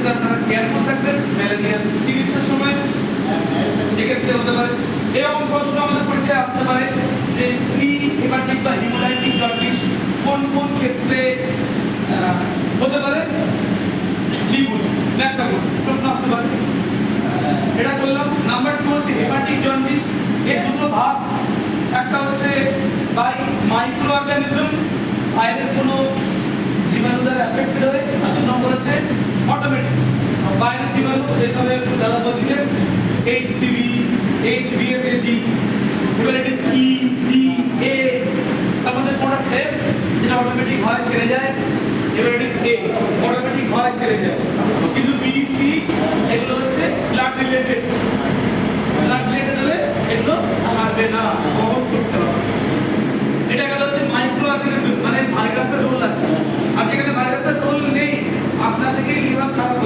সেক্ষেত্রে আপনারা কেয়ারফুল থাকবেন। ম্যালেরিয়া চিকিৎসার সময় এক্ষেত্রে হতে পারে এরকম প্রশ্ন আমাদের পরীক্ষায় আসতে পারে যে প্রি হেপাটিক বা হিমোলাইটিক জন্ডিস কোন কোন ক্ষেত্রে হতে পারে, লিখুন ব্যাখ্যা করুন, প্রশ্ন আসতে পারে। এটা বললাম। নাম্বার 2 হচ্ছে হেপাটিক জন্ডিস। এর দুটো ভাগ, একটা হচ্ছে বাই মাইক্রো অর্গানিজম, বাইরের কোনো জীবাণু দ্বারা এফেক্টেড হয়ে, আর 2 নম্বর হচ্ছে অটোমেটিক বাইরের জীবাণু, যেভাবে দাদা বলছিলেন এইচসিভি, এইচভিএফএজি, হেপাটাইটিস ই, ডি, এ, তার মধ্যে কোনটা সেফ, যেটা অটোমেটিক হয় সেরে যায়, হেপাটাইটিস এ অটোমেটিক হয় সেরে যায়, কিন্তু বি, সি এগুলো হচ্ছে ব্লাড রিলেটেড, ব্লাড রিলেটেড হলে এগুলো ছাড়বে না, গ্রহণ করতে হবে। এটা গেল হচ্ছে মাইক্রো অর্গানিজম, মানে ভাইরাসের রোল আছে। আর যেখানে ভাইরাসের রোল নেই, আপনার থেকে লিভার খারাপ